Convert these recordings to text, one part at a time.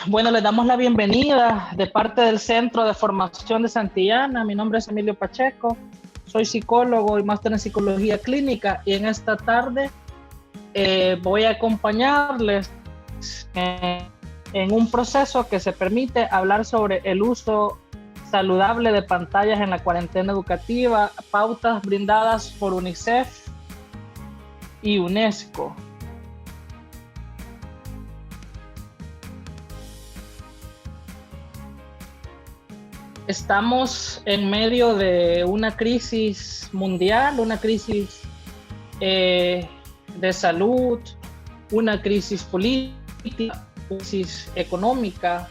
Bueno, les damos la bienvenida de parte del Centro de Formación de Santillana. Mi nombre es Emilio Pacheco, soy psicólogo y máster en psicología clínica, y en esta tarde voy a acompañarles en un proceso que se permite hablar sobre el uso saludable de pantallas en la cuarentena educativa, pautas brindadas por UNICEF y UNESCO. Estamos en medio de una crisis mundial, una crisis de salud, una crisis política, una crisis económica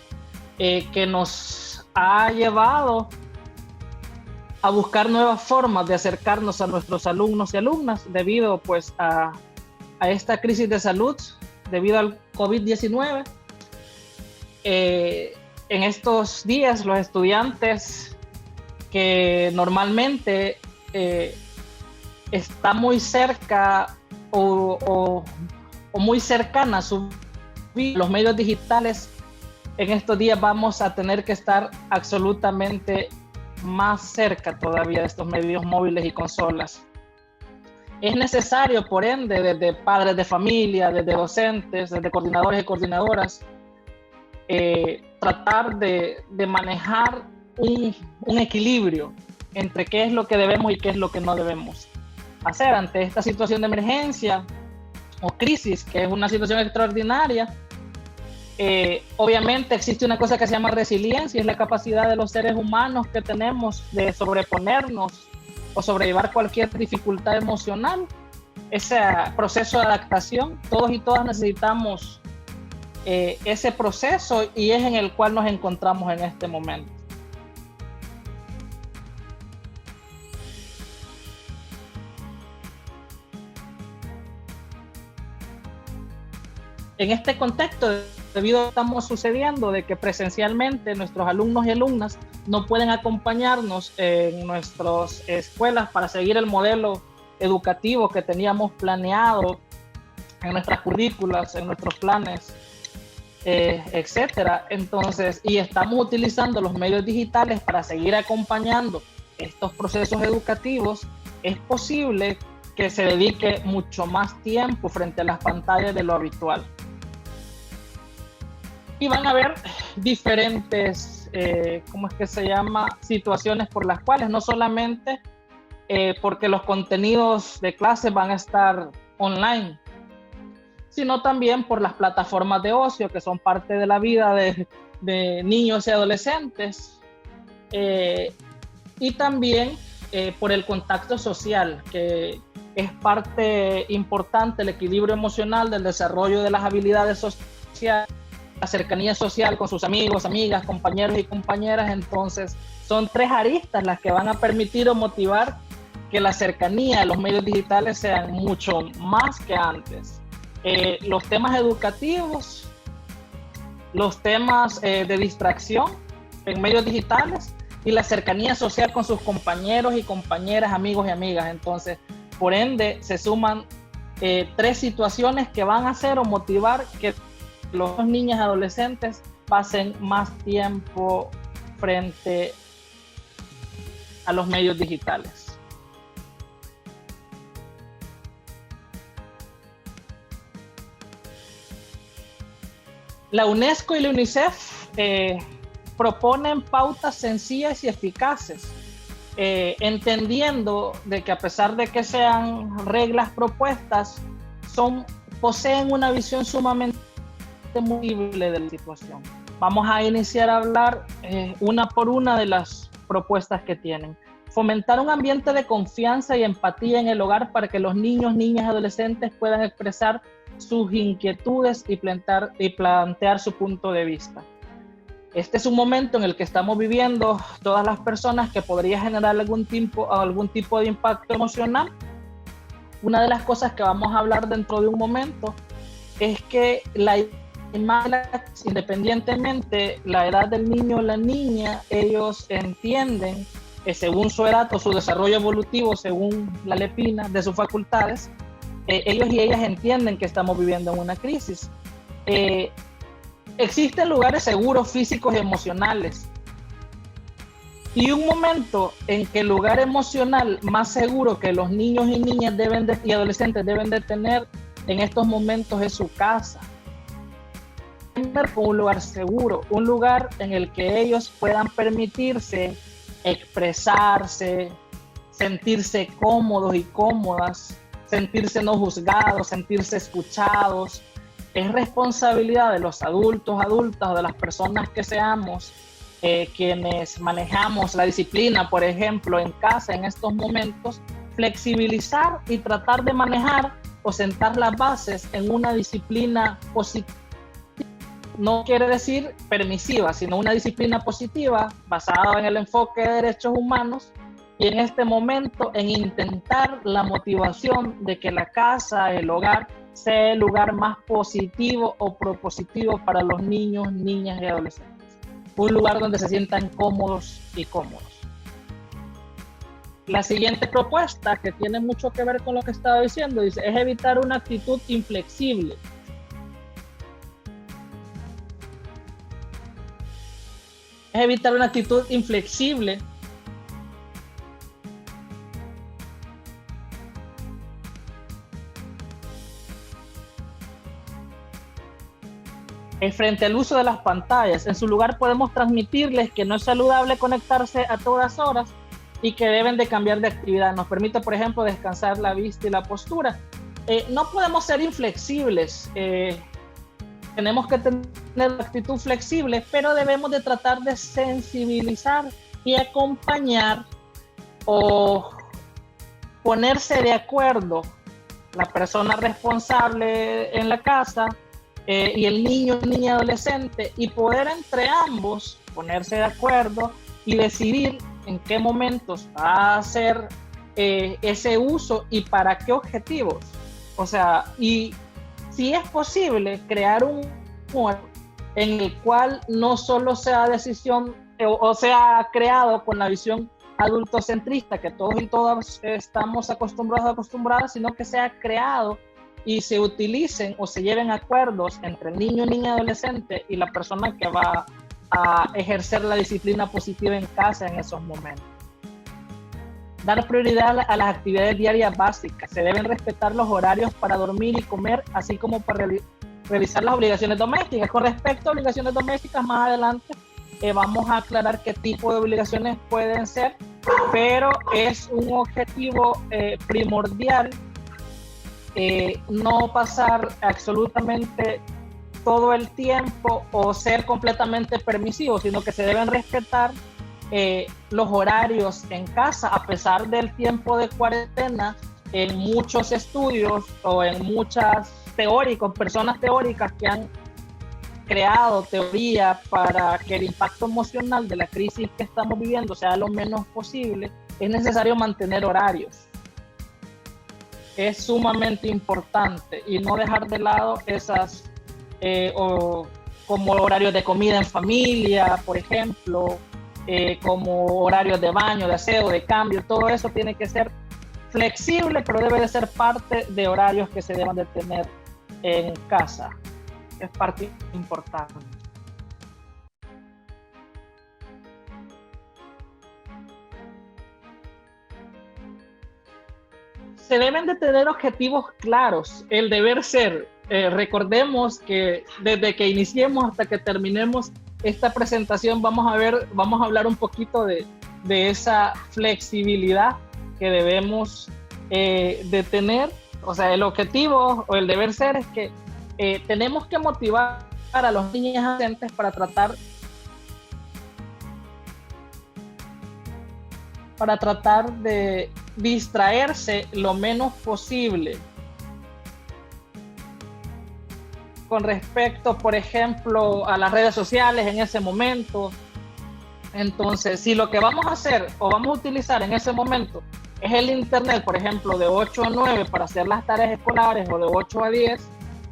que nos ha llevado a buscar nuevas formas de acercarnos a nuestros alumnos y alumnas debido pues a esta crisis de salud, debido al COVID-19. En estos días los estudiantes que normalmente está muy cerca o muy cercana a su vida, los medios digitales, en estos días vamos a tener que estar absolutamente más cerca todavía de estos medios móviles y consolas. Es necesario, por ende, desde padres de familia, desde docentes, desde coordinadores y coordinadoras, tratar de manejar un equilibrio entre qué es lo que debemos y qué es lo que no debemos hacer ante esta situación de emergencia o crisis, que es una situación extraordinaria. Obviamente existe una cosa que se llama resiliencia, es la capacidad de los seres humanos que tenemos de sobreponernos o sobrellevar cualquier dificultad emocional. Ese proceso de adaptación, todos y todas necesitamos ese proceso, y es en el cual nos encontramos en este momento. En este contexto, debido a lo que estamos sucediendo, de que presencialmente nuestros alumnos y alumnas no pueden acompañarnos en nuestras escuelas para seguir el modelo educativo que teníamos planeado en nuestras currículas, en nuestros planes, etcétera. Entonces, y estamos utilizando los medios digitales para seguir acompañando estos procesos educativos, es posible que se dedique mucho más tiempo frente a las pantallas de lo habitual. Y van a haber diferentes, situaciones por las cuales, no solamente porque los contenidos de clase van a estar online, sino también por las plataformas de ocio que son parte de la vida de niños y adolescentes, y también por el contacto social, que es parte importante del equilibrio emocional, del desarrollo de las habilidades sociales, la cercanía social con sus amigos, amigas, compañeros y compañeras. Entonces son tres aristas las que van a permitir o motivar que la cercanía de los medios digitales sean mucho más que antes. Los temas educativos, los temas de distracción en medios digitales y la cercanía social con sus compañeros y compañeras, amigos y amigas. Entonces, por ende, se suman tres situaciones que van a hacer o motivar que los niños y adolescentes pasen más tiempo frente a los medios digitales. La UNESCO y la UNICEF proponen pautas sencillas y eficaces, entendiendo de que a pesar de que sean reglas propuestas, poseen una visión sumamente posible de la situación. Vamos a iniciar a hablar una por una de las propuestas que tienen. Fomentar un ambiente de confianza y empatía en el hogar para que los niños, niñas y adolescentes puedan expresar sus inquietudes y plantear su punto de vista. Este es un momento en el que estamos viviendo todas las personas que podría generar algún tipo de impacto emocional. Una de las cosas que vamos a hablar dentro de un momento es que independientemente la edad del niño o la niña, ellos entienden según su edad o su desarrollo evolutivo, según la lepina de sus facultades, ellos y ellas entienden que estamos viviendo en una crisis. existen lugares seguros físicos y emocionales. Y un momento en que el lugar emocional más seguro que los niños y niñas y adolescentes deben de tener en estos momentos es su casa. Un lugar seguro, un lugar en el que ellos puedan permitirse expresarse, sentirse cómodos y cómodas, sentirse no juzgados, sentirse escuchados. Es responsabilidad de los adultos, adultas o de las personas que seamos quienes manejamos la disciplina, por ejemplo, en casa en estos momentos, flexibilizar y tratar de manejar o sentar las bases en una disciplina positiva. No quiere decir permisiva, sino una disciplina positiva basada en el enfoque de derechos humanos y en este momento en intentar la motivación de que la casa, el hogar, sea el lugar más positivo o propositivo para los niños, niñas y adolescentes. Un lugar donde se sientan cómodos y cómodos. La siguiente propuesta, que tiene mucho que ver con lo que estaba diciendo, dice, es evitar una actitud inflexible. Es evitar una actitud inflexible frente al uso de las pantallas. En su lugar podemos transmitirles que no es saludable conectarse a todas horas y que deben de cambiar de actividad. Nos permite, por ejemplo, descansar la vista y la postura. No podemos ser inflexibles. Tenemos que tener una actitud flexible, pero debemos de tratar de sensibilizar y acompañar o ponerse de acuerdo la persona responsable en la casa y el niño, niña, adolescente, y poder entre ambos ponerse de acuerdo y decidir en qué momentos va a hacer ese uso y para qué objetivos. O sea, y si es posible crear un modelo en el cual no solo sea decisión o sea creado con la visión adultocentrista que todos y todas estamos acostumbradas, sino que sea creado y se utilicen o se lleven acuerdos entre el niño, niña, adolescente y la persona que va a ejercer la disciplina positiva en casa en esos momentos. Dar prioridad a las actividades diarias básicas. Se deben respetar los horarios para dormir y comer, así como para realizar las obligaciones domésticas. Con respecto a obligaciones domésticas, más adelante vamos a aclarar qué tipo de obligaciones pueden ser, pero es un objetivo primordial no pasar absolutamente todo el tiempo o ser completamente permisivo, sino que se deben respetar los horarios en casa, a pesar del tiempo de cuarentena. En muchos estudios o en muchas personas teóricas que han creado teoría para que el impacto emocional de la crisis que estamos viviendo sea lo menos posible, es necesario mantener horarios. Es sumamente importante y no dejar de lado esas como horarios de comida en familia, por ejemplo, como horarios de baño, de aseo, de cambio. Todo eso tiene que ser flexible, pero debe de ser parte de horarios que se deben de tener en casa. Es parte importante. Se deben de tener objetivos claros. El deber ser. Recordemos que desde que iniciemos hasta que terminemos esta presentación vamos a hablar un poquito de esa flexibilidad que debemos de tener. O sea, el objetivo o el deber ser es que tenemos que motivar a los niños y adolescentes para tratar de distraerse lo menos posible con respecto, por ejemplo, a las redes sociales en ese momento. Entonces, si lo que vamos a hacer o vamos a utilizar en ese momento es el internet, por ejemplo, de 8 a 9 para hacer las tareas escolares o de 8 a 10,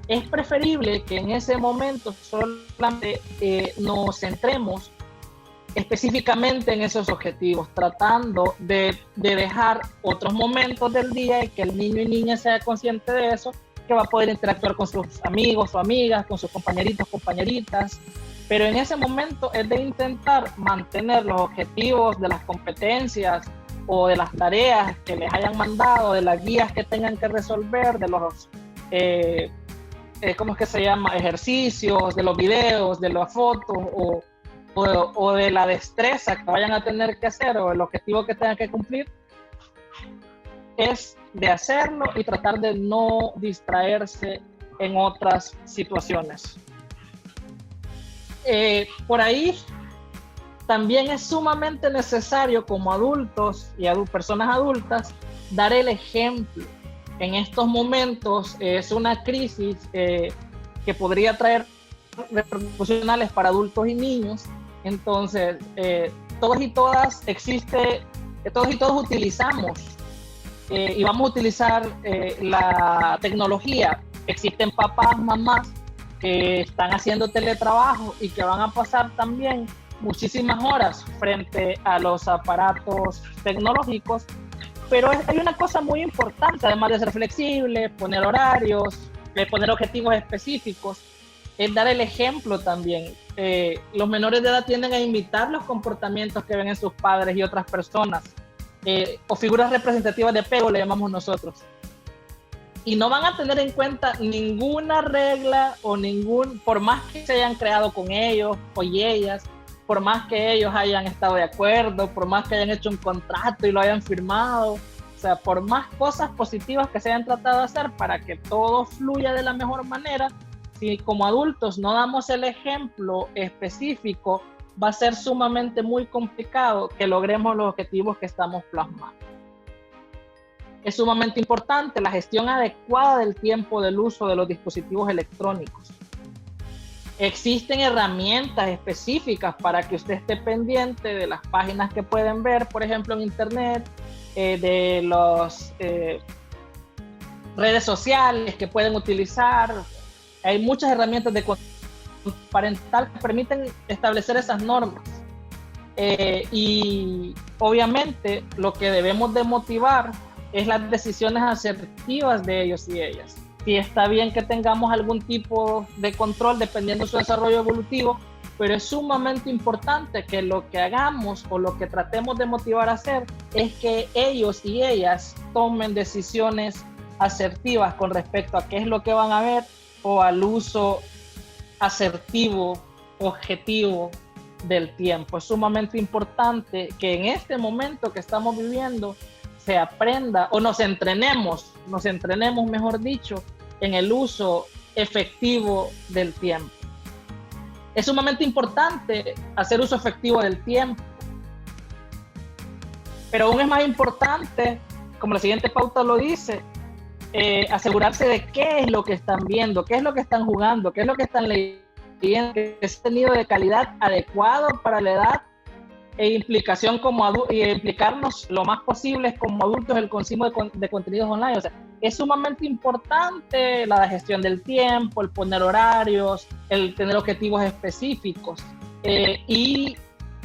es preferible que en ese momento solamente nos centremos específicamente en esos objetivos, tratando de dejar otros momentos del día y que el niño y niña sea consciente de eso, que va a poder interactuar con sus amigos o amigas, con sus compañeritos, compañeritas, pero en ese momento es de intentar mantener los objetivos de las competencias o de las tareas que les hayan mandado, de las guías que tengan que resolver, de los, ¿cómo es que se llama? Ejercicios, de los videos, de las fotos o de la destreza que vayan a tener que hacer o el objetivo que tengan que cumplir, es de hacerlo y tratar de no distraerse en otras situaciones. Por ahí también es sumamente necesario como adultos y personas adultas dar el ejemplo. En estos momentos es una crisis que podría traer repercusiones para adultos y niños. Entonces, todos y todas todos y todos utilizamos y vamos a utilizar la tecnología. Existen papás, mamás que están haciendo teletrabajo y que van a pasar también muchísimas horas frente a los aparatos tecnológicos, pero hay una cosa muy importante, además de ser flexible, poner horarios, poner objetivos específicos, es dar el ejemplo también. Los menores de edad tienden a imitar los comportamientos que ven en sus padres y otras personas, o figuras representativas de apego, le llamamos nosotros. Y no van a tener en cuenta ninguna regla o por más que se hayan creado con ellos o ellas, por más que ellos hayan estado de acuerdo, por más que hayan hecho un contrato y lo hayan firmado, o sea, por más cosas positivas que se hayan tratado de hacer para que todo fluya de la mejor manera, si como adultos no damos el ejemplo específico, va a ser sumamente muy complicado que logremos los objetivos que estamos plasmando. Es sumamente importante la gestión adecuada del tiempo del uso de los dispositivos electrónicos. Existen herramientas específicas para que usted esté pendiente de las páginas que pueden ver, por ejemplo, en internet, de las redes sociales que pueden utilizar. Hay muchas herramientas de control parental que permiten establecer esas normas. Y obviamente lo que debemos de motivar es las decisiones asertivas de ellos y ellas. Sí, está bien que tengamos algún tipo de control dependiendo de su desarrollo evolutivo, pero es sumamente importante que lo que hagamos o lo que tratemos de motivar a hacer es que ellos y ellas tomen decisiones asertivas con respecto a qué es lo que van a ver o al uso asertivo, objetivo del tiempo. Es sumamente importante que en este momento que estamos viviendo se aprenda o nos entrenemos, mejor dicho, en el uso efectivo del tiempo. Es sumamente importante hacer uso efectivo del tiempo, pero aún es más importante, como la siguiente pauta lo dice, asegurarse de qué es lo que están viendo, qué es lo que están jugando, qué es lo que están leyendo, que es contenido de calidad adecuado para la edad e implicación y implicarnos lo más posible como adultos en el consumo de contenidos online. O sea, es sumamente importante la gestión del tiempo, el poner horarios, el tener objetivos específicos y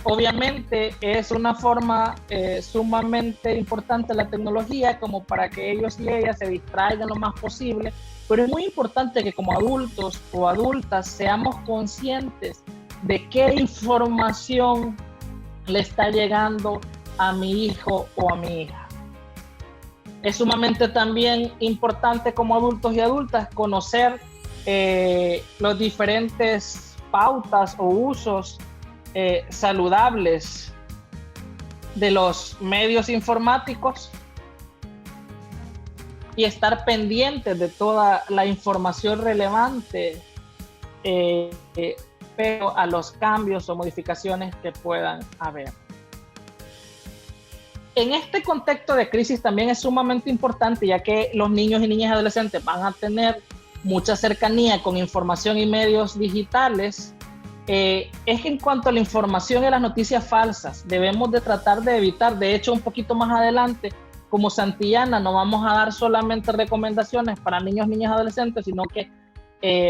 obviamente es una forma sumamente importante la tecnología como para que ellos y ellas se distraigan lo más posible, pero es muy importante que como adultos o adultas seamos conscientes de qué información le está llegando a mi hijo o a mi hija. Es sumamente también importante como adultos y adultas conocer los diferentes pautas o usos saludables de los medios informáticos y estar pendientes de toda la información relevante pero a los cambios o modificaciones que puedan haber. En este contexto de crisis también es sumamente importante, ya que los niños y niñas y adolescentes van a tener mucha cercanía con información y medios digitales, es que en cuanto a la información y las noticias falsas, debemos de tratar de evitar. De hecho, un poquito más adelante, como Santillana, no vamos a dar solamente recomendaciones para niños, niñas y adolescentes, sino que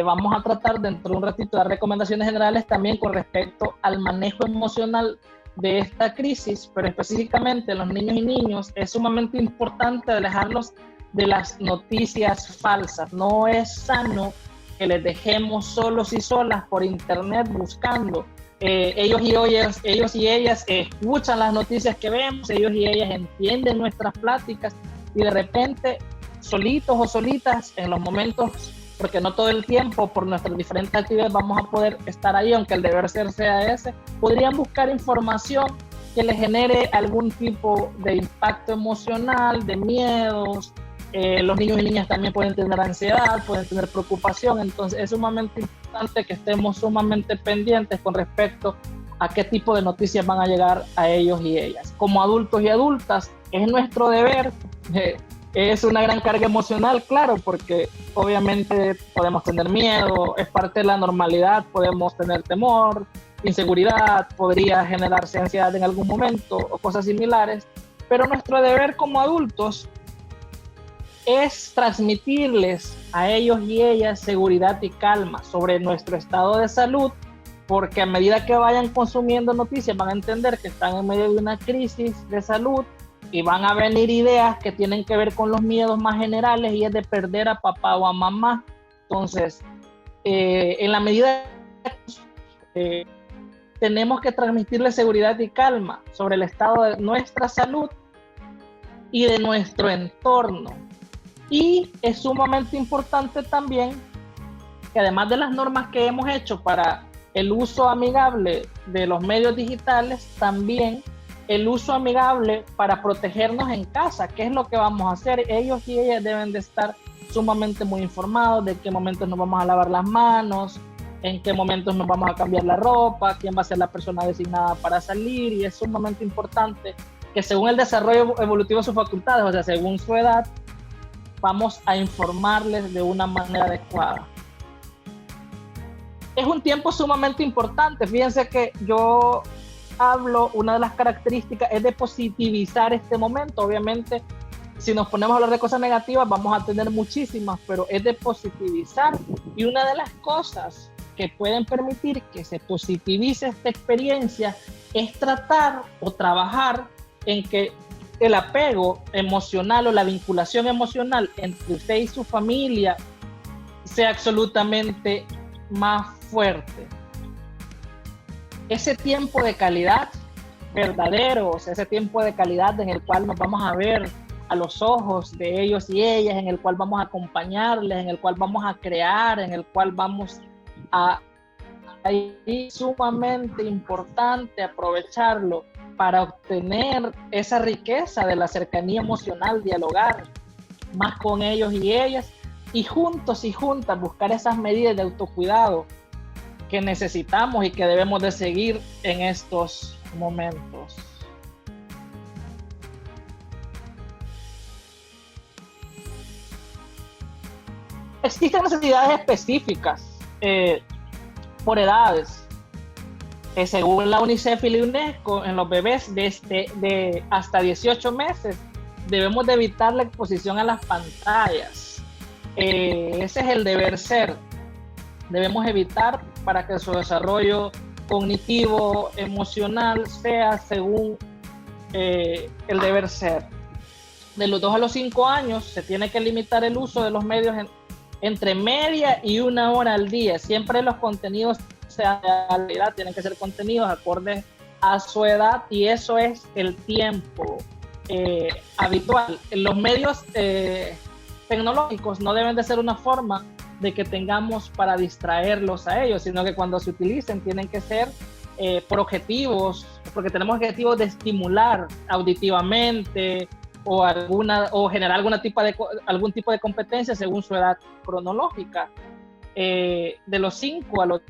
vamos a tratar dentro de un ratito de dar recomendaciones generales también con respecto al manejo emocional de esta crisis, pero específicamente los niños y niños es sumamente importante alejarlos de las noticias falsas. No es sano que les dejemos solos y solas por internet buscando. Ellos y ellas escuchan las noticias que vemos, ellos y ellas entienden nuestras pláticas, y de repente, solitos o solitas, en los momentos, porque no todo el tiempo por nuestras diferentes actividades vamos a poder estar ahí, aunque el deber ser sea ese, podrían buscar información que les genere algún tipo de impacto emocional, de miedos. Los niños y niñas también pueden tener ansiedad, pueden tener preocupación. Entonces es sumamente importante que estemos sumamente pendientes con respecto a qué tipo de noticias van a llegar a ellos y ellas. Como adultos y adultas, es nuestro deber. Es una gran carga emocional, claro, porque obviamente podemos tener miedo, es parte de la normalidad, podemos tener temor, inseguridad, podría generarse ansiedad en algún momento o cosas similares, pero nuestro deber como adultos es transmitirles a ellos y ellas seguridad y calma sobre nuestro estado de salud, porque a medida que vayan consumiendo noticias van a entender que están en medio de una crisis de salud y van a venir ideas que tienen que ver con los miedos más generales, y es de perder a papá o a mamá. Entonces, en la medida que tenemos que transmitirles seguridad y calma sobre el estado de nuestra salud y de nuestro entorno. Y es sumamente importante también que, además de las normas que hemos hecho para el uso amigable de los medios digitales, también el uso amigable para protegernos en casa. ¿Qué es lo que vamos a hacer? Ellos y ellas deben de estar sumamente muy informados de qué momentos nos vamos a lavar las manos, en qué momentos nos vamos a cambiar la ropa, quién va a ser la persona designada para salir, y es sumamente importante que, según el desarrollo evolutivo de sus facultades, o sea, según su edad, vamos a informarles de una manera adecuada. Es un tiempo sumamente importante. Fíjense que yo hablo, una de las características es de positivizar este momento. Obviamente, si nos ponemos a hablar de cosas negativas, vamos a tener muchísimas, pero es de positivizar. Y una de las cosas que pueden permitir que se positivice esta experiencia es tratar o trabajar en que el apego emocional o la vinculación emocional entre usted y su familia sea absolutamente más fuerte. Ese tiempo de calidad verdadero, o sea, ese tiempo de calidad en el cual nos vamos a ver a los ojos de ellos y ellas, en el cual vamos a acompañarles, en el cual vamos a crear, en el cual vamos a... Es sumamente importante aprovecharlo para obtener esa riqueza de la cercanía emocional, dialogar más con ellos y ellas, y juntos y juntas buscar esas medidas de autocuidado que necesitamos y que debemos de seguir en estos momentos. Existen necesidades específicas por edades. Según la UNICEF y la UNESCO, en los bebés de hasta 18 meses debemos de evitar la exposición a las pantallas. Ese es el deber ser. Debemos evitar para que su desarrollo cognitivo, emocional sea según el deber ser. De los 2 a los 5 años se tiene que limitar el uso de los medios entre media y 1 hora al día. Siempre los contenidos sean de calidad, tienen que ser contenidos acordes a su edad, y eso es el tiempo habitual. Los medios tecnológicos no deben de ser una forma de que tengamos para distraerlos a ellos, sino que cuando se utilicen tienen que ser por objetivos, porque tenemos objetivos de estimular auditivamente o generar algún tipo de competencia según su edad cronológica. De los 5 a los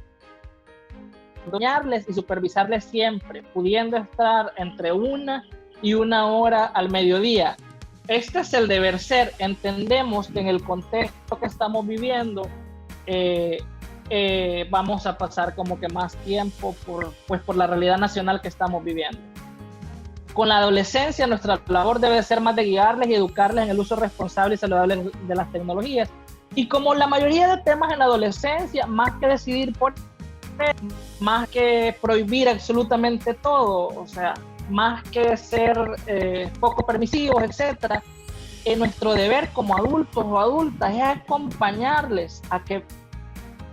acompañarles y supervisarles siempre, pudiendo estar entre 1 y 1 hora al mediodía. Este es el deber ser. Entendemos que en el contexto que estamos viviendo vamos a pasar como que más tiempo por la realidad nacional que estamos viviendo. Con la adolescencia, nuestra labor debe ser más de guiarles y educarles en el uso responsable y saludable de las tecnologías. Y como la mayoría de temas en la adolescencia, más que decidir más que prohibir absolutamente todo, o sea, más que ser poco permisivos, etcétera, nuestro deber como adultos o adultas es acompañarles a que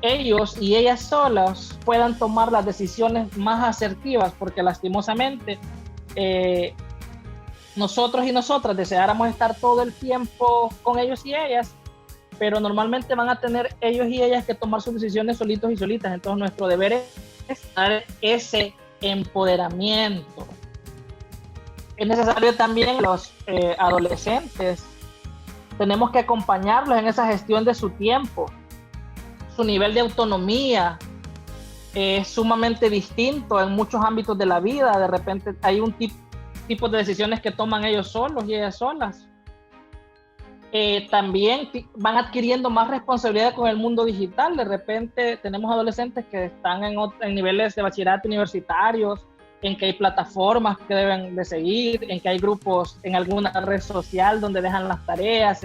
ellos y ellas solas puedan tomar las decisiones más asertivas, porque lastimosamente nosotros y nosotras deseáramos estar todo el tiempo con ellos y ellas, pero normalmente van a tener ellos y ellas que tomar sus decisiones solitos y solitas. Entonces nuestro deber es dar ese empoderamiento. Es necesario también los adolescentes, tenemos que acompañarlos en esa gestión de su tiempo. Su nivel de autonomía es sumamente distinto en muchos ámbitos de la vida. De repente hay un tipo de decisiones que toman ellos solos y ellas solas. También van adquiriendo más responsabilidad con el mundo digital. De repente tenemos adolescentes que están en niveles de bachillerato universitarios, en que hay plataformas que deben de seguir, en que hay grupos en alguna red social donde dejan las tareas,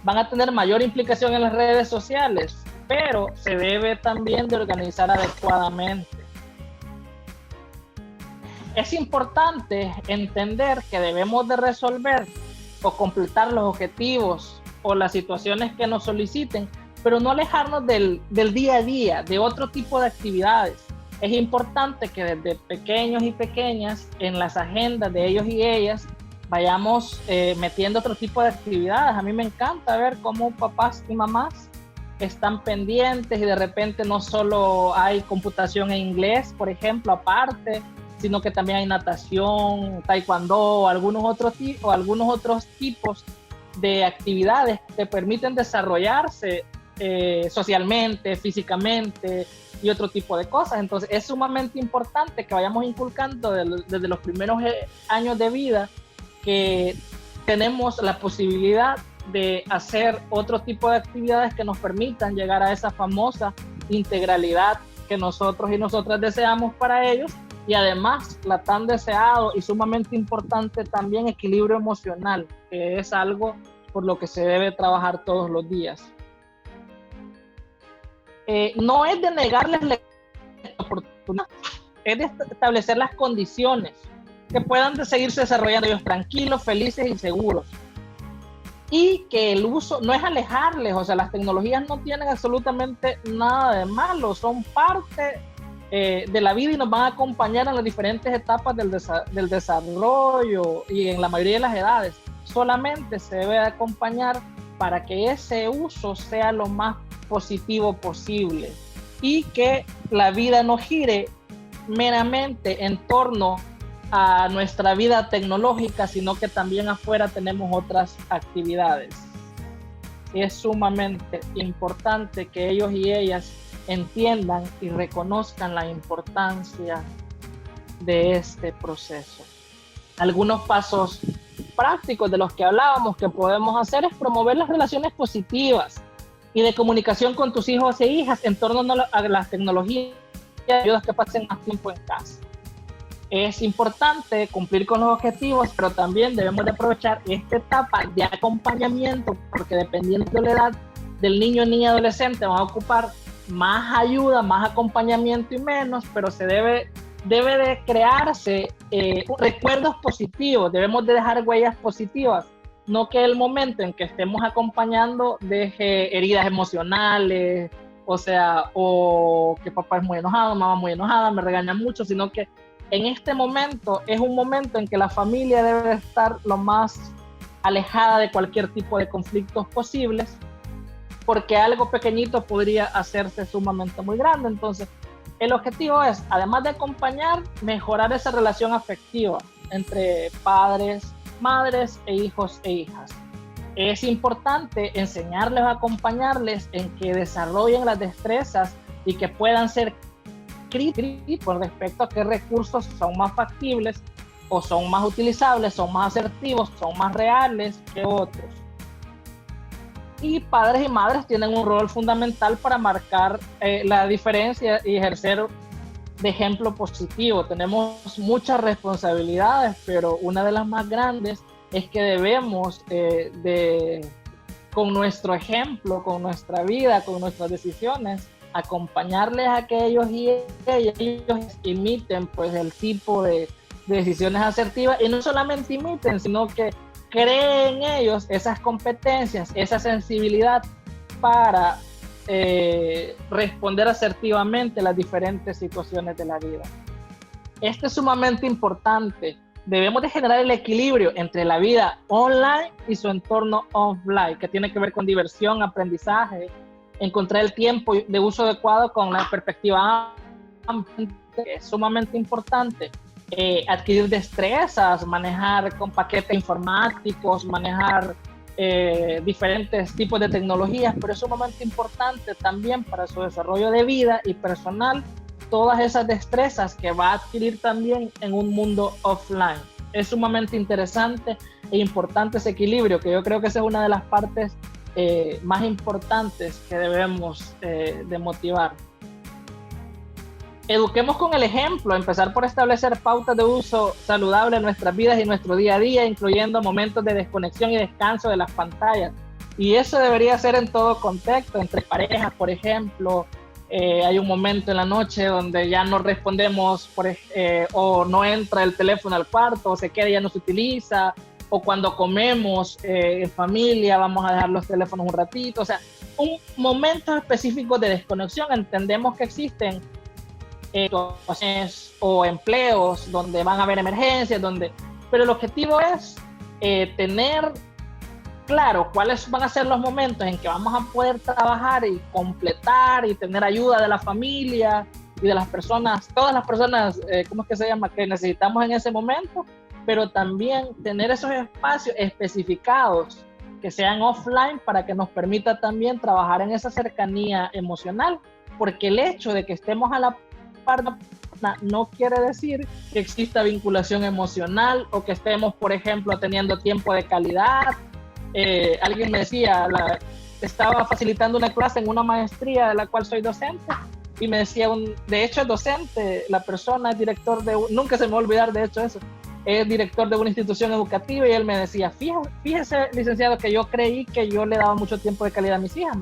van a tener mayor implicación en las redes sociales, pero se debe también de organizar adecuadamente. Es importante entender que debemos de resolver o completar los objetivos o las situaciones que nos soliciten, pero no alejarnos del día a día, de otro tipo de actividades. Es importante que desde pequeños y pequeñas en las agendas de ellos y ellas vayamos metiendo otro tipo de actividades. A mí me encanta ver cómo papás y mamás están pendientes y de repente no solo hay computación en inglés, por ejemplo, aparte, sino que también hay natación, taekwondo o algunos otros tipos de actividades que permiten desarrollarse socialmente, físicamente y otro tipo de cosas. Entonces es sumamente importante que vayamos inculcando desde los primeros años de vida que tenemos la posibilidad de hacer otro tipo de actividades que nos permitan llegar a esa famosa integralidad que nosotros y nosotras deseamos para ellos, y además la tan deseado y sumamente importante también equilibrio emocional, que es algo por lo que se debe trabajar todos los días. No es de negarles la oportunidad, es de establecer las condiciones que puedan seguirse desarrollando ellos tranquilos, felices y seguros. Y que el uso no es alejarles, o sea, las tecnologías no tienen absolutamente nada de malo, son parte de la vida y nos van a acompañar en las diferentes etapas del desarrollo y en la mayoría de las edades. Solamente se debe acompañar para que ese uso sea lo más positivo posible y que la vida no gire meramente en torno a nuestra vida tecnológica, sino que también afuera tenemos otras actividades. Es sumamente importante que ellos y ellas entiendan y reconozcan la importancia de este proceso. Algunos pasos prácticos de los que hablábamos que podemos hacer es promover las relaciones positivas y de comunicación con tus hijos e hijas en torno a las tecnologías y ayudas que pasen más tiempo en casa. Es importante cumplir con los objetivos, pero también debemos de aprovechar esta etapa de acompañamiento, porque dependiendo de la edad del niño, niña, adolescente, van a ocupar más ayuda, más acompañamiento y menos, pero se debe de crearse recuerdos positivos, debemos de dejar huellas positivas, no que el momento en que estemos acompañando deje heridas emocionales, o que papá es muy enojado, mamá muy enojada, me regaña mucho, sino que en este momento es un momento en que la familia debe estar lo más alejada de cualquier tipo de conflictos posibles, porque algo pequeñito podría hacerse sumamente muy grande. Entonces, el objetivo es, además de acompañar, mejorar esa relación afectiva entre padres, madres e hijos e hijas. Es importante enseñarles o acompañarles en que desarrollen las destrezas y que puedan ser críticos respecto a qué recursos son más factibles o son más utilizables, son más asertivos, son más reales que otros. Y padres y madres tienen un rol fundamental para marcar la diferencia y ejercer de ejemplo positivo. Tenemos muchas responsabilidades, pero una de las más grandes es que debemos con nuestro ejemplo, con nuestra vida, con nuestras decisiones, acompañarles a que ellos y ellos imiten pues el tipo de decisiones asertivas, y no solamente imiten, sino que cree en ellos esas competencias, esa sensibilidad para responder asertivamente a las diferentes situaciones de la vida. Esto es sumamente importante. Debemos de generar el equilibrio entre la vida online y su entorno offline, que tiene que ver con diversión, aprendizaje, encontrar el tiempo de uso adecuado con la perspectiva amplia, que es sumamente importante. Adquirir destrezas, manejar con paquetes informáticos, manejar diferentes tipos de tecnologías, pero es sumamente importante también para su desarrollo de vida y personal, todas esas destrezas que va a adquirir también en un mundo offline. Es sumamente interesante e importante ese equilibrio, que yo creo que esa es una de las partes más importantes que debemos de motivar. Eduquemos con el ejemplo, empezar por establecer pautas de uso saludable en nuestras vidas y nuestro día a día, incluyendo momentos de desconexión y descanso de las pantallas. Y eso debería ser en todo contexto, entre parejas, por ejemplo. Hay un momento en la noche donde ya no respondemos o no entra el teléfono al cuarto, o se queda y ya no se utiliza, o cuando comemos en familia vamos a dejar los teléfonos un ratito. O sea, un momento específico de desconexión. Entendemos que existen situaciones o empleos donde van a haber emergencias, pero el objetivo es tener claro cuáles van a ser los momentos en que vamos a poder trabajar y completar y tener ayuda de la familia y de las personas, todas las personas, ¿cómo es que se llama?, que necesitamos en ese momento, pero también tener esos espacios especificados que sean offline para que nos permita también trabajar en esa cercanía emocional, porque el hecho de que estemos a la par no quiere decir que exista vinculación emocional o que estemos, por ejemplo, teniendo tiempo de calidad. Alguien me decía, estaba facilitando una clase en una maestría de la cual soy docente, y me decía, de hecho es docente, la persona es director nunca se me va a olvidar de hecho eso, es director de una institución educativa, y él me decía, fíjese licenciado, que yo creí que yo le daba mucho tiempo de calidad a mis hijas,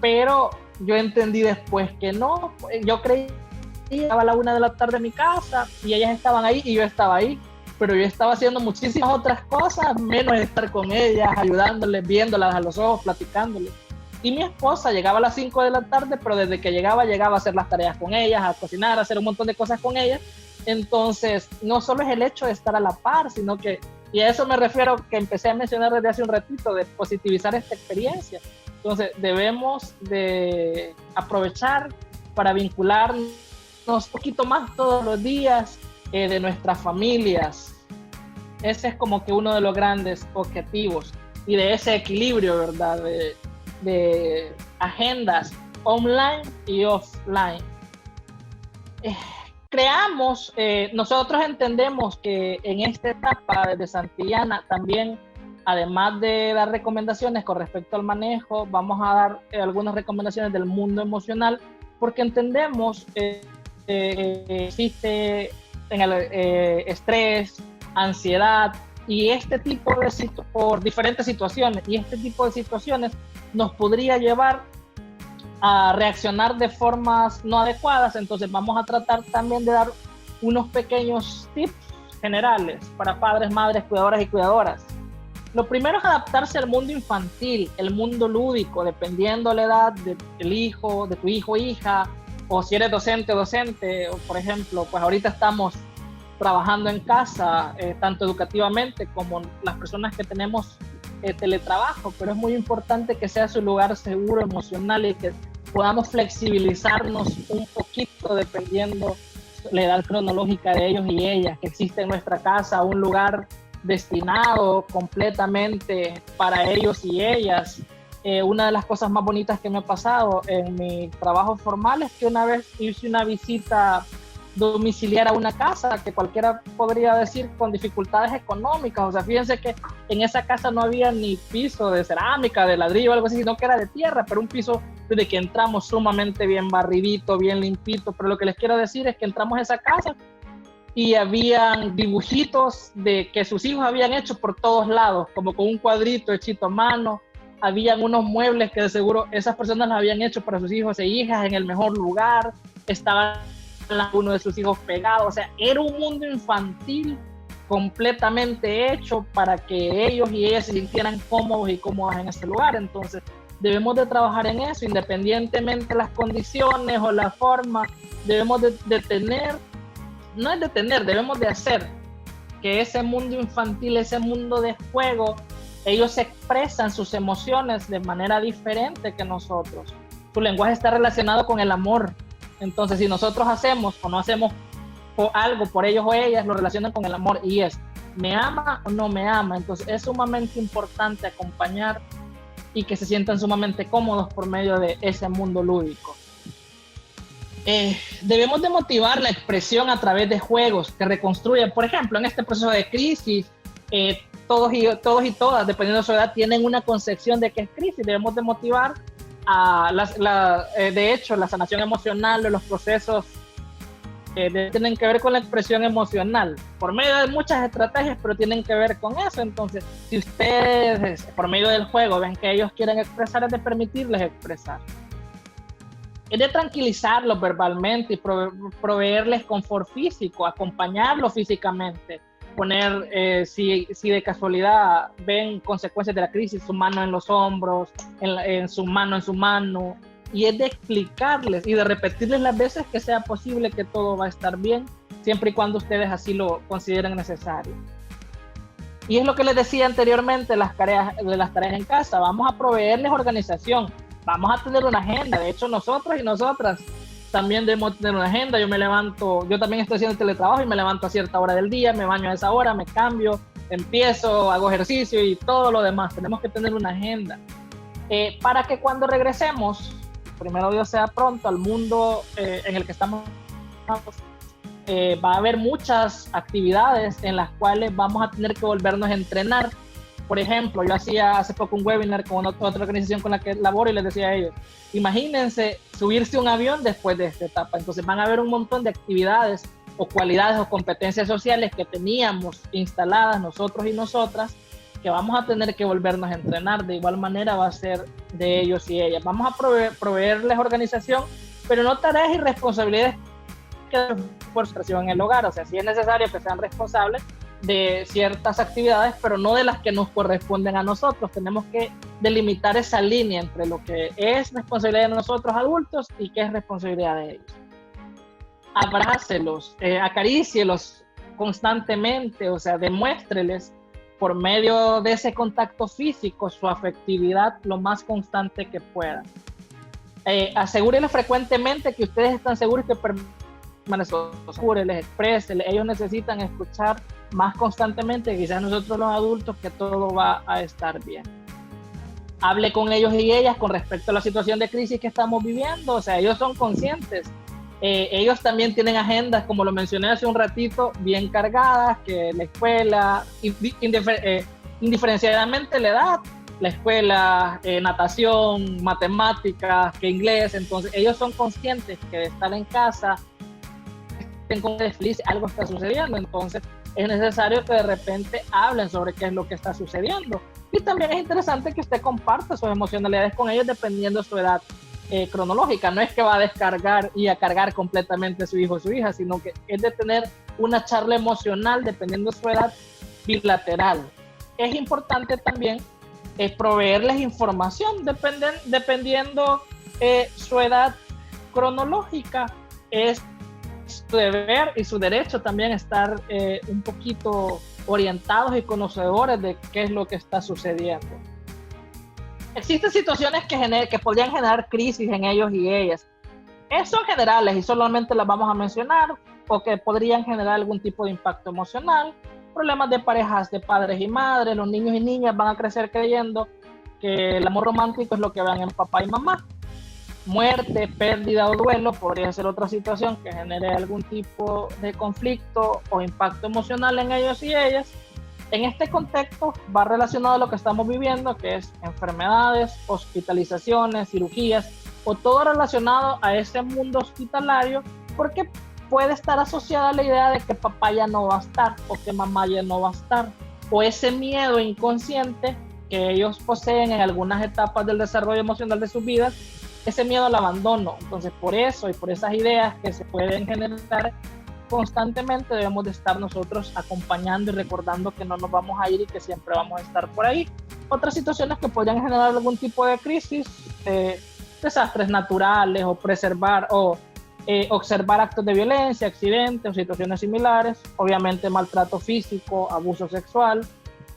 pero yo entendí después que no, yo creí que estaba a la 1 de la tarde en mi casa y ellas estaban ahí y yo estaba ahí, pero yo estaba haciendo muchísimas otras cosas, menos estar con ellas, ayudándoles, viéndolas a los ojos, platicándoles. Y mi esposa llegaba a las 5 de la tarde, pero desde que llegaba a hacer las tareas con ellas, a cocinar, a hacer un montón de cosas con ellas. Entonces, no solo es el hecho de estar a la par, sino que, y a eso me refiero que empecé a mencionar desde hace un ratito, de positivizar esta experiencia. Entonces, debemos de aprovechar para vincularnos un poquito más todos los días de nuestras familias. Ese es como que uno de los grandes objetivos, y de ese equilibrio, ¿verdad?, de agendas online y offline. Nosotros entendemos que en esta etapa de Santillana también, además de dar recomendaciones con respecto al manejo, vamos a dar algunas recomendaciones del mundo emocional, porque entendemos que existe en el estrés, ansiedad y este tipo de por diferentes situaciones, y este tipo de situaciones nos podría llevar a reaccionar de formas no adecuadas. Entonces vamos a tratar también de dar unos pequeños tips generales para padres, madres, cuidadoras y cuidadoras. Lo primero es adaptarse al mundo infantil, el mundo lúdico, dependiendo de la edad del hijo, de tu hijo o hija, o si eres docente, o por ejemplo, pues ahorita estamos trabajando en casa, tanto educativamente como las personas que tenemos teletrabajo, pero es muy importante que sea su lugar seguro emocional y que podamos flexibilizarnos un poquito dependiendo la edad cronológica de ellos y ellas, que existe en nuestra casa un lugar destinado completamente para ellos y ellas. Una de las cosas más bonitas que me ha pasado en mi trabajo formal es que una vez hice una visita domiciliar a una casa que cualquiera podría decir con dificultades económicas. O sea, fíjense que en esa casa no había ni piso de cerámica, de ladrillo o algo así, sino que era de tierra, pero un piso desde que entramos sumamente bien barridito, bien limpito. Pero lo que les quiero decir es que entramos a esa casa y habían dibujitos que sus hijos habían hecho por todos lados, como con un cuadrito hechito a mano. Habían unos muebles que de seguro esas personas los habían hecho para sus hijos e hijas en el mejor lugar. Estaban uno de sus hijos pegado. O sea, era un mundo infantil completamente hecho para que ellos y ellas se sintieran cómodos y cómodas en ese lugar. Entonces, debemos de trabajar en eso, independientemente de las condiciones o la forma. Debemos de tener, no es de tener, debemos de hacer que ese mundo infantil, ese mundo de juego, ellos expresan sus emociones de manera diferente que nosotros. Su lenguaje está relacionado con el amor. Entonces, si nosotros hacemos o no hacemos algo por ellos o ellas, lo relacionan con el amor, y es, ¿me ama o no me ama? Entonces, es sumamente importante acompañar y que se sientan sumamente cómodos por medio de ese mundo lúdico. Debemos de motivar la expresión a través de juegos que reconstruyen. Por ejemplo, en este proceso de crisis, todos y todas, dependiendo de su edad, tienen una concepción de qué es crisis. Debemos de motivar de hecho, la sanación emocional de los procesos tienen que ver con la expresión emocional, por medio de muchas estrategias, pero tienen que ver con eso. Entonces, si ustedes, por medio del juego, ven que ellos quieren expresar, es de permitirles expresar. Es de tranquilizarlos verbalmente y proveerles confort físico, acompañarlos físicamente, poner, si de casualidad ven consecuencias de la crisis, su mano en los hombros, en su mano, y es de explicarles y de repetirles las veces que sea posible que todo va a estar bien, siempre y cuando ustedes así lo consideren necesario. Y es lo que les decía anteriormente, las tareas en casa. Vamos a proveerles organización, vamos a tener una agenda. De hecho, nosotros y nosotras también debemos tener una agenda. Yo también estoy haciendo teletrabajo y me levanto a cierta hora del día, me baño a esa hora, me cambio, empiezo, hago ejercicio y todo lo demás. Tenemos que tener una agenda para que cuando regresemos, primero Dios sea pronto, al mundo en el que estamos, va a haber muchas actividades en las cuales vamos a tener que volvernos a entrenar. Por ejemplo, yo hacía hace poco un webinar con otra organización con la que laboro y les decía a ellos, imagínense subirse a un avión después de esta etapa. Entonces van a haber un montón de actividades o cualidades o competencias sociales que teníamos instaladas nosotros y nosotras, que vamos a tener que volvernos a entrenar. De igual manera va a ser de ellos y ellas. Vamos a proveerles organización, pero no tareas y responsabilidades que por expresión en el hogar. O sea, sí es necesario que sean responsables de ciertas actividades, pero no de las que nos corresponden a nosotros. Tenemos que delimitar esa línea entre lo que es responsabilidad de nosotros adultos y qué es responsabilidad de ellos. Abrácelos, acarícielos constantemente, o sea, demuéstreles por medio de ese contacto físico su afectividad lo más constante que puedan. Asegúrenles frecuentemente que ustedes están seguros que les expresen. Ellos necesitan escuchar más constantemente, quizás nosotros los adultos, que todo va a estar bien. Hable con ellos y ellas con respecto a la situación de crisis que estamos viviendo. O sea, ellos son conscientes. Ellos también tienen agendas, como lo mencioné hace un ratito, bien cargadas, que la escuela, indiferenciadamente la edad, la escuela, natación, matemáticas, que inglés. Entonces ellos son conscientes que de estar en casa, algo está sucediendo. Entonces es necesario que de repente hablen sobre qué es lo que está sucediendo. Y también es interesante que usted comparta sus emocionalidades con ellos dependiendo de su edad cronológica. No es que va a descargar y a cargar completamente a su hijo o su hija, sino que es de tener una charla emocional dependiendo de su edad bilateral. Es importante también proveerles información dependiendo su edad cronológica. Es su deber y su derecho también estar un poquito orientados y conocedores de qué es lo que está sucediendo. Existen situaciones que podrían generar crisis en ellos y ellas. Son generales y solamente las vamos a mencionar, o que podrían generar algún tipo de impacto emocional. Problemas de parejas de padres y madres. Los niños y niñas van a crecer creyendo que el amor romántico es lo que ven en papá y mamá. Muerte, pérdida o duelo podría ser otra situación que genere algún tipo de conflicto o impacto emocional en ellos y ellas. En este contexto va relacionado a lo que estamos viviendo, que es enfermedades, hospitalizaciones, cirugías, o todo relacionado a ese mundo hospitalario, porque puede estar asociada a la idea de que papá ya no va a estar o que mamá ya no va a estar, o ese miedo inconsciente que ellos poseen en algunas etapas del desarrollo emocional de sus vidas, ese miedo al abandono. Entonces, por eso y por esas ideas que se pueden generar, constantemente debemos de estar nosotros acompañando y recordando que no nos vamos a ir y que siempre vamos a estar por ahí. Otras situaciones que podrían generar algún tipo de crisis, desastres naturales o observar actos de violencia, accidentes o situaciones similares, obviamente maltrato físico, abuso sexual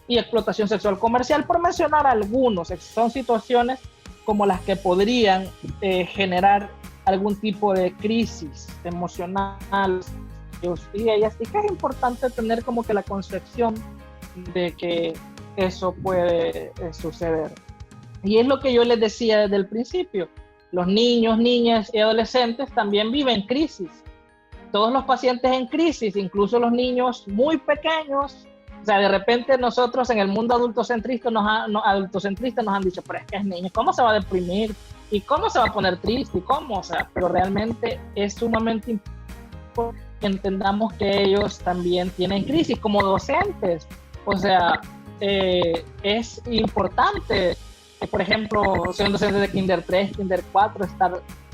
y explotación sexual comercial, por mencionar algunos. Son situaciones como las que podrían generar algún tipo de crisis emocional y ellas, y que es importante tener como que la concepción de que eso puede suceder. Y es lo que yo les decía desde el principio, los niños, niñas y adolescentes también viven crisis. Todos los pacientes en crisis, incluso los niños muy pequeños, o sea, de repente nosotros en el mundo adultocentrista nos han dicho, pero es que es niño, ¿cómo se va a deprimir? ¿Y cómo se va a poner triste? ¿Y cómo? O sea, pero realmente es sumamente importante que entendamos que ellos también tienen crisis como docentes. O sea, es importante, por ejemplo, siendo docente de Kinder 3, Kinder 4,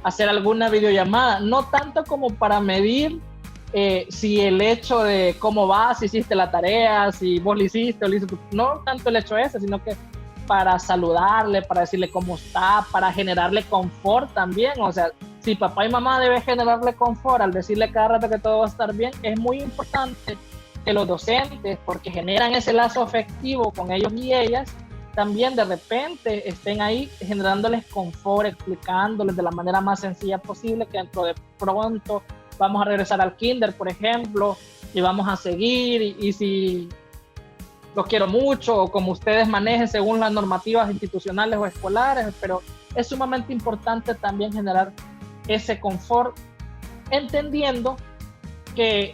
hacer alguna videollamada, no tanto como para medir si el hecho de cómo vas, si hiciste la tarea, si vos lo hiciste o lo hiciste, no tanto el hecho ese, sino que para saludarle, para decirle cómo está, para generarle confort también. O sea, si papá y mamá deben generarle confort al decirle cada rato que todo va a estar bien, es muy importante que los docentes, porque generan ese lazo afectivo con ellos y ellas, también de repente estén ahí generándoles confort, explicándoles de la manera más sencilla posible que dentro de pronto vamos a regresar al kinder, por ejemplo, y vamos a seguir, y si los quiero mucho, o como ustedes manejen según las normativas institucionales o escolares, pero es sumamente importante también generar ese confort, entendiendo que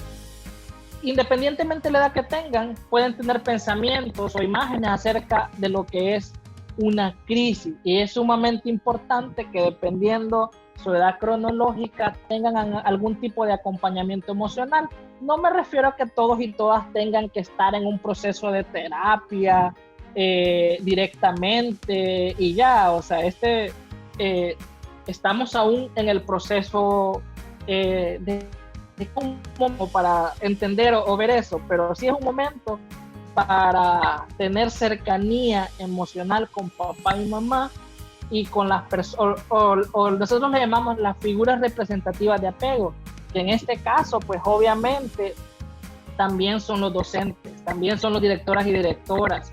independientemente de la edad que tengan, pueden tener pensamientos o imágenes acerca de lo que es una crisis, y es sumamente importante que dependiendo su edad cronológica tengan algún tipo de acompañamiento emocional. No me refiero a que todos y todas tengan que estar en un proceso de terapia directamente y ya, o sea, estamos aún en el proceso de como para entender o ver eso, pero sí es un momento para tener cercanía emocional con papá y mamá y con las personas, o nosotros le llamamos las figuras representativas de apego, que en este caso, pues obviamente también son los docentes, también son los directoras y directoras.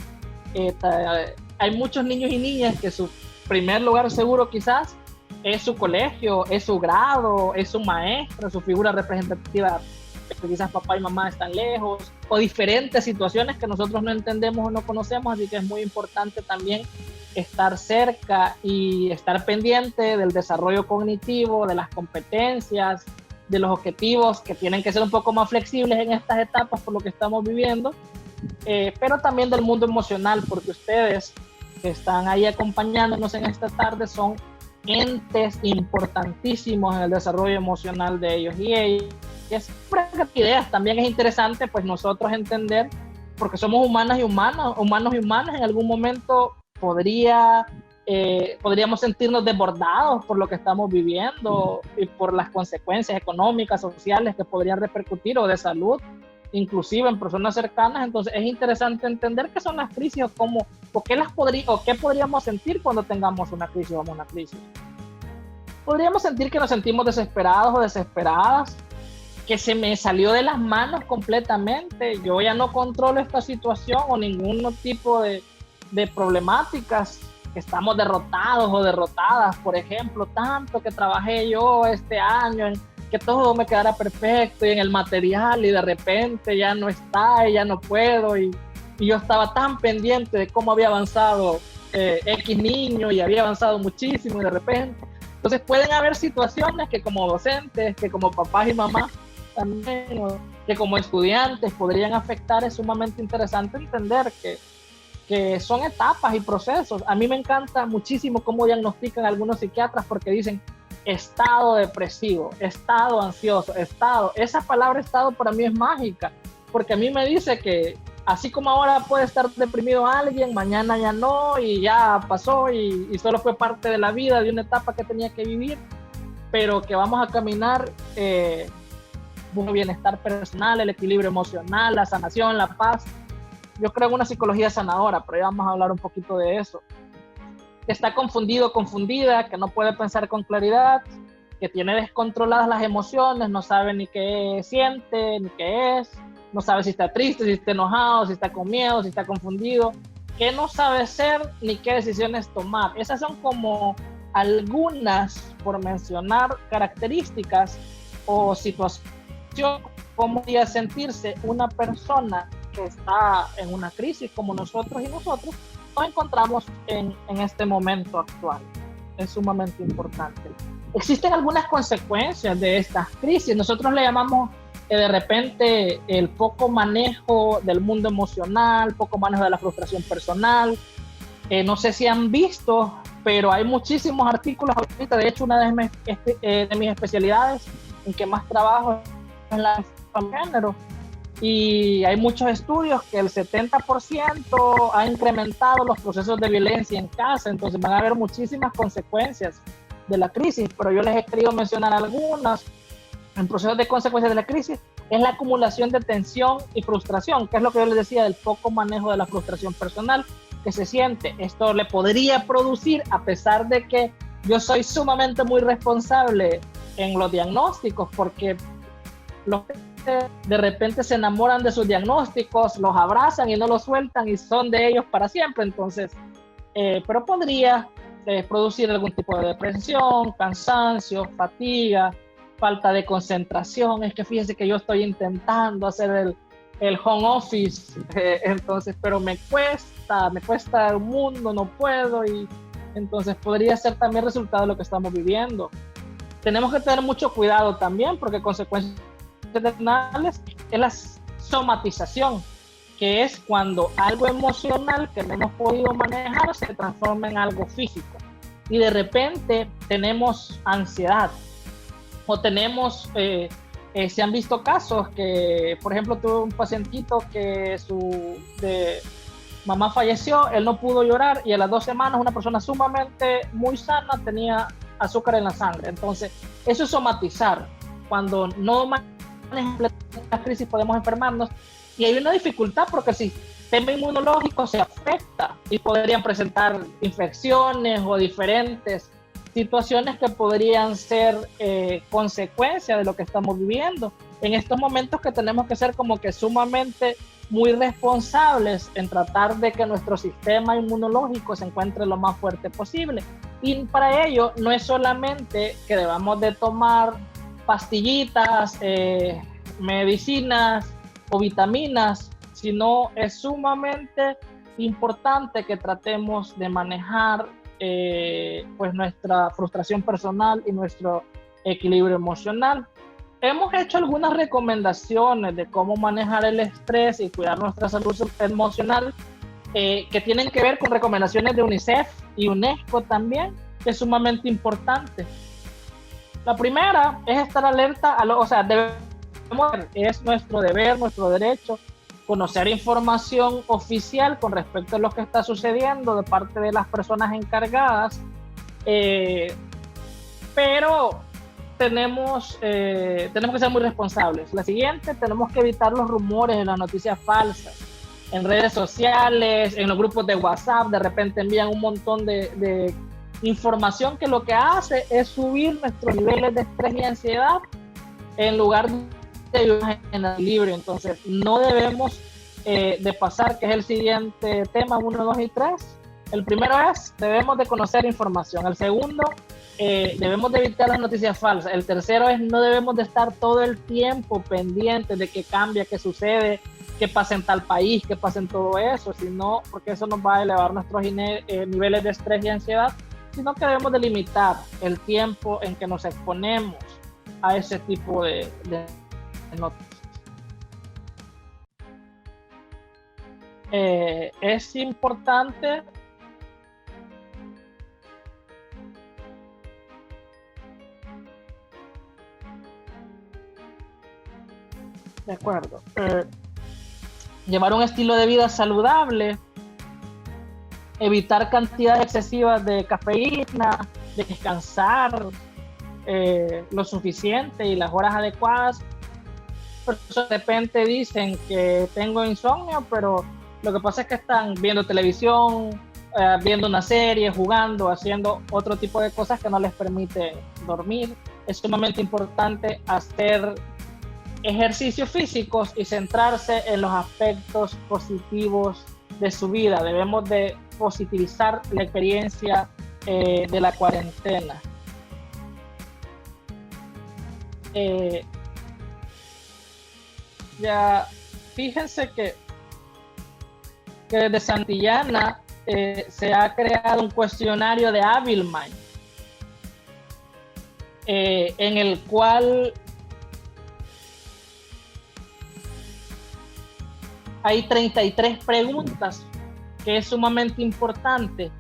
Hay muchos niños y niñas que su primer lugar seguro quizás es su colegio, es su grado, es su maestro, su figura representativa, quizás papá y mamá están lejos, o diferentes situaciones que nosotros no entendemos o no conocemos, así que es muy importante también estar cerca y estar pendiente del desarrollo cognitivo, de las competencias, de los objetivos que tienen que ser un poco más flexibles en estas etapas por lo que estamos viviendo, pero también del mundo emocional, porque ustedes que están ahí acompañándonos en esta tarde son entes importantísimos en el desarrollo emocional de ellos y ellas. Ideas también es interesante pues nosotros entender, porque somos humanos y humanas, en algún momento podríamos sentirnos desbordados por lo que estamos viviendo y por las consecuencias económicas, sociales que podrían repercutir, o de salud, inclusive en personas cercanas. Entonces es interesante entender qué son las crisis o qué podríamos sentir cuando tengamos una crisis o una crisis. Podríamos sentir que nos sentimos desesperados o desesperadas, que se me salió de las manos completamente, yo ya no controlo esta situación o ningún tipo de problemáticas, que estamos derrotados o derrotadas, por ejemplo, tanto que trabajé yo este año en que todo me quedara perfecto y en el material, y de repente ya no está y ya no puedo, y yo estaba tan pendiente de cómo había avanzado X niño y había avanzado muchísimo, y de repente, entonces pueden haber situaciones que como docentes, que como papás y mamás también, que como estudiantes podrían afectar. Es sumamente interesante entender que son etapas y procesos. A mí me encanta muchísimo cómo diagnostican algunos psiquiatras, porque dicen estado depresivo, estado ansioso, esa palabra estado para mí es mágica, porque a mí me dice que así como ahora puede estar deprimido alguien, mañana ya no, y ya pasó, y solo fue parte de la vida, de una etapa que tenía que vivir, pero que vamos a caminar busca bienestar personal, el equilibrio emocional, la sanación, la paz. Yo creo en una psicología sanadora, pero ya vamos a hablar un poquito de eso. Que está confundido, confundida, que no puede pensar con claridad, que tiene descontroladas las emociones, no sabe ni qué siente, ni qué es, no sabe si está triste, si está enojado, si está con miedo, si está confundido, que no sabe ser ni qué decisiones tomar. Esas son como algunas, por mencionar, características o situaciones, cómo podría sentirse una persona que está en una crisis como nosotros y nosotros nos encontramos en este momento actual. Es sumamente importante. Existen algunas consecuencias de estas crisis. Nosotros le llamamos de repente el poco manejo del mundo emocional, poco manejo de la frustración personal. No sé si han visto, pero hay muchísimos artículos ahorita. De hecho, una de mis especialidades en que más trabajo es en la género, y hay muchos estudios que el 70% ha incrementado los procesos de violencia en casa. Entonces van a haber muchísimas consecuencias de la crisis, pero yo les he querido mencionar algunas. En procesos de consecuencias de la crisis es la acumulación de tensión y frustración, que es lo que yo les decía del poco manejo de la frustración personal que se siente. Esto le podría producir, a pesar de que yo soy sumamente muy responsable en los diagnósticos, porque los de repente se enamoran de sus diagnósticos, los abrazan y no los sueltan y son de ellos para siempre. Entonces, pero podría producir algún tipo de depresión, cansancio, fatiga, falta de concentración. Es que fíjense que yo estoy intentando hacer el home office, entonces, pero me cuesta un mundo, no puedo, y entonces podría ser también resultado de lo que estamos viviendo. Tenemos que tener mucho cuidado también, porque consecuencias terminales es la somatización, que es cuando algo emocional que no hemos podido manejar se transforma en algo físico, y de repente tenemos ansiedad, o tenemos, se han visto casos que, por ejemplo, tuve un pacientito que su mamá falleció, él no pudo llorar, y a las 2 semanas una persona sumamente muy sana tenía azúcar en la sangre. Entonces, eso es somatizar. Cuando no manejamos la crisis podemos enfermarnos, y hay una dificultad porque el sistema inmunológico se afecta y podrían presentar infecciones o diferentes situaciones que podrían ser consecuencia de lo que estamos viviendo. En estos momentos que tenemos que ser como que sumamente muy responsables en tratar de que nuestro sistema inmunológico se encuentre lo más fuerte posible. Y para ello no es solamente que debamos de tomar pastillitas, medicinas o vitaminas, sino es sumamente importante que tratemos de manejar pues nuestra frustración personal y nuestro equilibrio emocional. Hemos hecho algunas recomendaciones de cómo manejar el estrés y cuidar nuestra salud emocional, que tienen que ver con recomendaciones de UNICEF y UNESCO también, que es sumamente importante. La primera es estar alerta es nuestro deber, nuestro derecho, conocer información oficial con respecto a lo que está sucediendo de parte de las personas encargadas, pero tenemos que ser muy responsables. La siguiente, tenemos que evitar los rumores y las noticias falsas en redes sociales, en los grupos de WhatsApp. De repente envían un montón de información que lo que hace es subir nuestros niveles de estrés y ansiedad en lugar de ayudar en el equilibrio. Entonces no debemos de pasar, que es el siguiente tema, 1, 2 y 3. El primero es, debemos de conocer información. El segundo, debemos de evitar las noticias falsas. El tercero es, no debemos de estar todo el tiempo pendientes de qué cambia, qué sucede, qué pasa en tal país, qué pasa en todo eso, sino porque eso nos va a elevar nuestros niveles de estrés y ansiedad, sino que debemos de limitar el tiempo en que nos exponemos a ese tipo de noticias. Es importante de acuerdo, llevar un estilo de vida saludable, evitar cantidades excesivas de cafeína, de descansar lo suficiente y las horas adecuadas, personas de repente dicen que tengo insomnio, pero lo que pasa es que están viendo televisión, viendo una serie, jugando, haciendo otro tipo de cosas que no les permite dormir. Es sumamente importante hacer ejercicios físicos y centrarse en los aspectos positivos de su vida. Debemos de positivizar la experiencia de la cuarentena. Ya fíjense que desde Santillana se ha creado un cuestionario de Habilmind, en el cual hay 33 preguntas, que es sumamente importante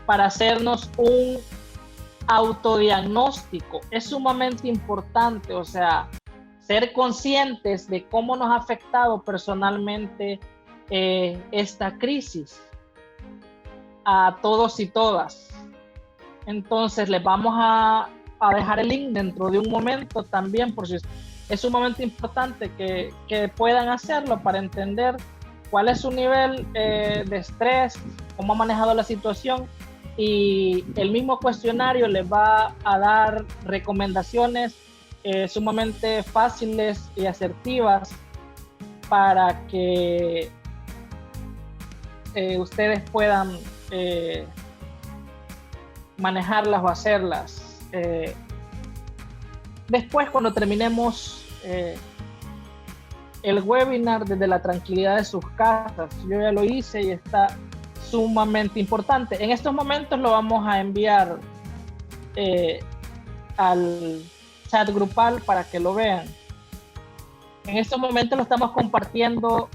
para hacernos un autodiagnóstico. Es sumamente importante, o sea, ser conscientes de cómo nos ha afectado personalmente esta crisis a todos y todas. Entonces les vamos a dejar el link dentro de un momento también, por si es sumamente importante que puedan hacerlo para entender cuál es su nivel de estrés, cómo ha manejado la situación, y el mismo cuestionario les va a dar recomendaciones sumamente fáciles y asertivas para que ustedes puedan manejarlas o hacerlas. Después, cuando terminemos el webinar desde la tranquilidad de sus casas, yo ya lo hice y está sumamente importante. En estos momentos lo vamos a enviar al chat grupal para que lo vean. En estos momentos lo estamos compartiendo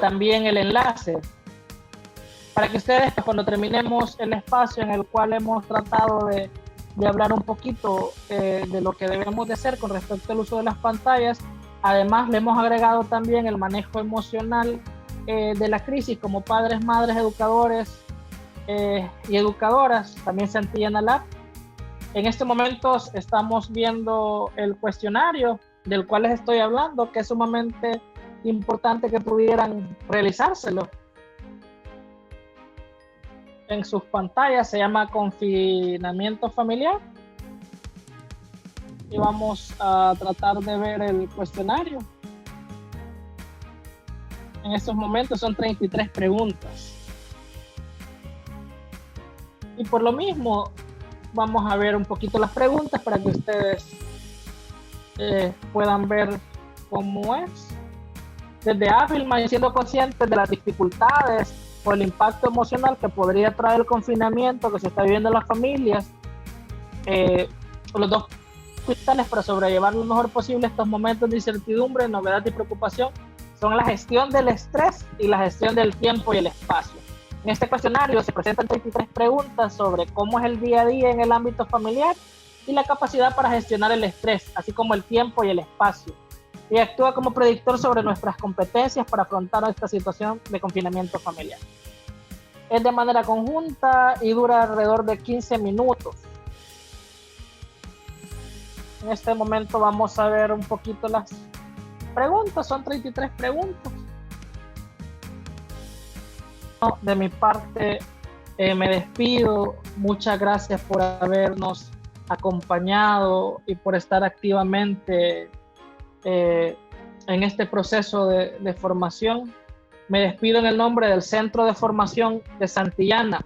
también el enlace para que ustedes, cuando terminemos el espacio en el cual hemos tratado de hablar un poquito de lo que debemos de hacer con respecto al uso de las pantallas, además le hemos agregado también el manejo emocional de la crisis como padres, madres, educadores y educadoras, también Santillana Lab. En este momento estamos viendo el cuestionario del cual les estoy hablando, que es sumamente importante que pudieran realizárselo. En sus pantallas se llama confinamiento familiar. Y vamos a tratar de ver el cuestionario. En estos momentos son 33 preguntas. Y por lo mismo, vamos a ver un poquito las preguntas para que ustedes puedan ver cómo es. Desde Habilmind, siendo conscientes de las dificultades o el impacto emocional que podría traer el confinamiento que se está viviendo en las familias, los dos vitales para sobrellevar lo mejor posible estos momentos de incertidumbre, novedad y preocupación son la gestión del estrés y la gestión del tiempo y el espacio. En este cuestionario se presentan 33 preguntas sobre cómo es el día a día en el ámbito familiar y la capacidad para gestionar el estrés, así como el tiempo y el espacio, y actúa como predictor sobre nuestras competencias para afrontar esta situación de confinamiento familiar. Es de manera conjunta y dura alrededor de 15 minutos. En este momento vamos a ver un poquito las preguntas, son 33 preguntas. De mi parte me despido, muchas gracias por habernos acompañado y por estar activamente en este proceso de formación. Me despido en el nombre del Centro de Formación de Santillana,